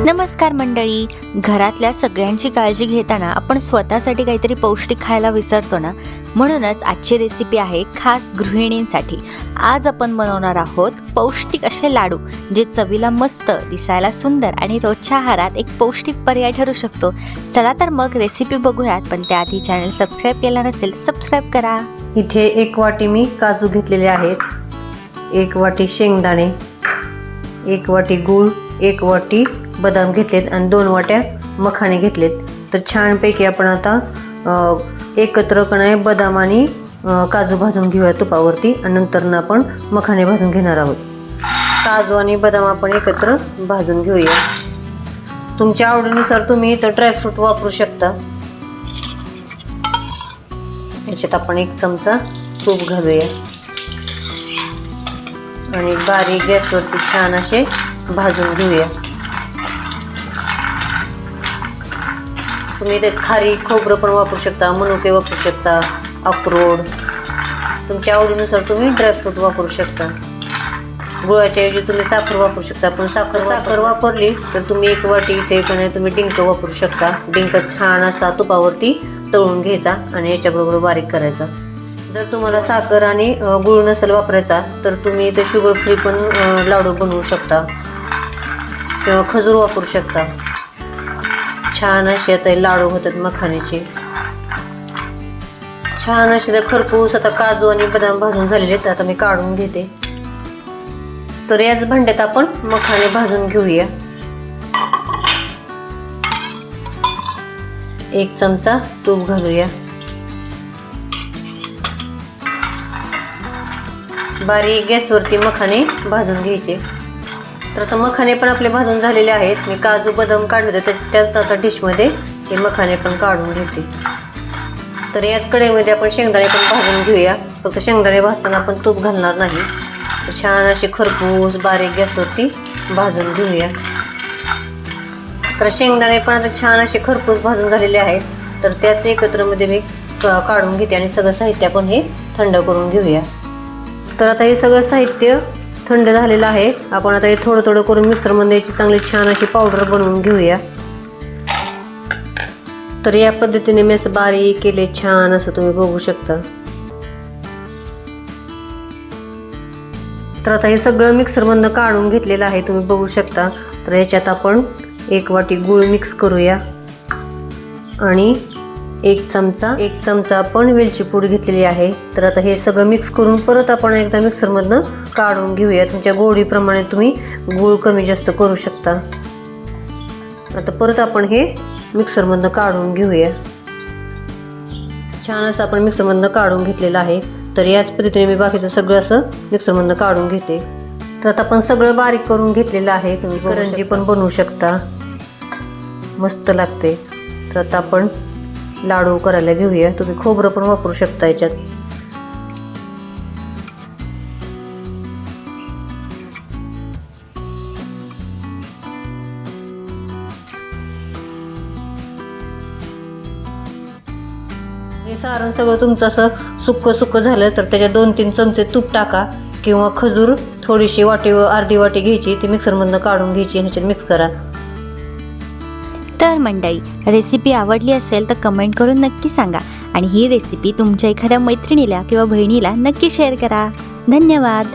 नमस्कार मंडळी. घरातल्या सगळ्यांची काळजी घेताना आपण स्वतःसाठी काहीतरी पौष्टिक खायला विसरतो ना. म्हणूनच आजची रेसिपी आहे खास गृहिणींसाठी. आज आपण बनवणार आहोत पौष्टिक असे लाडू, जे चवीला मस्त, दिसायला सुंदर आणि रोजच्या आहारात एक पौष्टिक पर्याय ठरू शकतो. चला तर मग रेसिपी बघूयात, पण त्याआधी चॅनल सबस्क्राईब केला नसेल सबस्क्राईब करा. इथे 1 वाटी मी काजू घेतलेले आहेत, 1 वाटी शेंगदाणे, 1 वाटी गूळ, 1 वाटी बदाम घेतलेत आणि 2 वाट्या मखाणे घेतलेत. तर छानपैकी आपण आता एकत्र कणाय बदाम आणि काजू भाजून घेऊया तुपावरती आणि नंतर आपण मखाणे भाजून घेणार आहोत. काजू आणि बदाम आपण एकत्र भाजून घेऊया. तुमच्या आवडीनुसार तुम्ही इथं ड्रायफ्रूट वापरू शकता. याच्यात आपण 1 चमचा तूप घालूया आणि बारीक गॅसवरती छान असे भाजून घेऊया. तुम्ही इथे खारीक खोबरं पण वापरू शकता, मनुके वापरू शकता, अक्रोड, तुमच्या आवडीनुसार तुम्ही ड्रायफ्रूट वापरू शकता. गुळाच्या ऐवजी तुम्ही साखर वापरू शकता. पण साखर वापरली तर तुम्ही 1 वाटी इथे तुम्ही डिंक वापरू शकता. डिंक छान असा तुपावरती तळून घ्यायचा आणि याच्याबरोबर बारीक करायचा. जर तुम्हाला साखर आणि गुळ नसेल वापरायचा तर तुम्ही इथे शुगर फ्री पण लाडू बनवू शकता किंवा खजूर वापरू शकता. छान असे आता लाडू होतात मखाण्याचे. छान असे खरपूस आता काजू आणि बदाम भाजून झालेले आहेत. आता मी काढून घेते. तर याच भांड्यात आपण मखाणे भाजून घेऊया. 1 चमचा तूप घालूया. बारीक गॅसवरती मखाणे भाजून घ्यायचे. तर आता मखाणे पण आपले भाजून झालेले आहेत. मी काजू बदाम काढले होते, त्याच आता डिशमध्ये हे मखाणे पण काढून घेते. तर याच कढईमध्ये आपण शेंगदाणे पण भाजून घेऊया. फक्त शेंगदाणे भाजताना आपण तूप घालणार नाही. छान असे खरपूस बारीक गॅसवरती भाजून घेऊया. तर शेंगदाणे पण आता छान असे खरपूस भाजून झालेले आहेत. तर त्याच एकत्रमध्ये मी काढून घेते आणि सगळं साहित्य आपण हे थंड करून घेऊया. तर आता हे सगळं साहित्य थंड झालेलं आहे. आपण आता हे थोडं थोडं करून मिक्सरमध्ये याची चांगली छान अशी पावडर बनवून घेऊया. तर या पद्धतीने मी असं बारीक केले, छान असं तुम्ही बघू शकता. तर आता हे सगळं मिक्सरमधनं काढून घेतलेलं आहे, तुम्ही बघू शकता. तर याच्यात आपण 1 वाटी गूळ मिक्स करूया आणि 1 चमचा आपण वेलची पूड घेतलेली आहे. तर आता हे सगळं मिक्स करून परत आपण एकदा मिक्सरमधनं काढून घेऊया. तुमच्या गोडीप्रमाणे तुम्ही गूळ कमी जास्त करू शकता. आता परत आपण हे मिक्सरमधनं काढून घेऊया. छान असं आपण मिक्सरमधनं काढून घेतलेलं आहे. तर याच पद्धतीने मी बाकीचं सगळं असं मिक्सरमधनं काढून घेते. तर आता आपण सगळं बारीक करून घेतलेलं आहे. तुम्ही करंजी पण बनवू शकता, मस्त लागते. तर आता आपण लाडू करायला घेऊया. तुम्ही खोबरं पण वापरू शकता याच्यात. हे सारण सगळं तुमचं असं सुक्क झालं तर त्याच्यात 2-3 चमचे तूप टाका किंवा खजूर थोडीशी अर्धी वाटी घ्यायची, ती मिक्सरमधनं काढून घ्यायची आणि ह्याच्यात मिक्स करा. तर मंडळी, रेसिपी आवडली असेल तर कमेंट करून नक्की सांगा आणि ही रेसिपी तुमच्या एखाद्या मैत्रिणीला किंवा बहिणीला नक्की शेअर करा. धन्यवाद.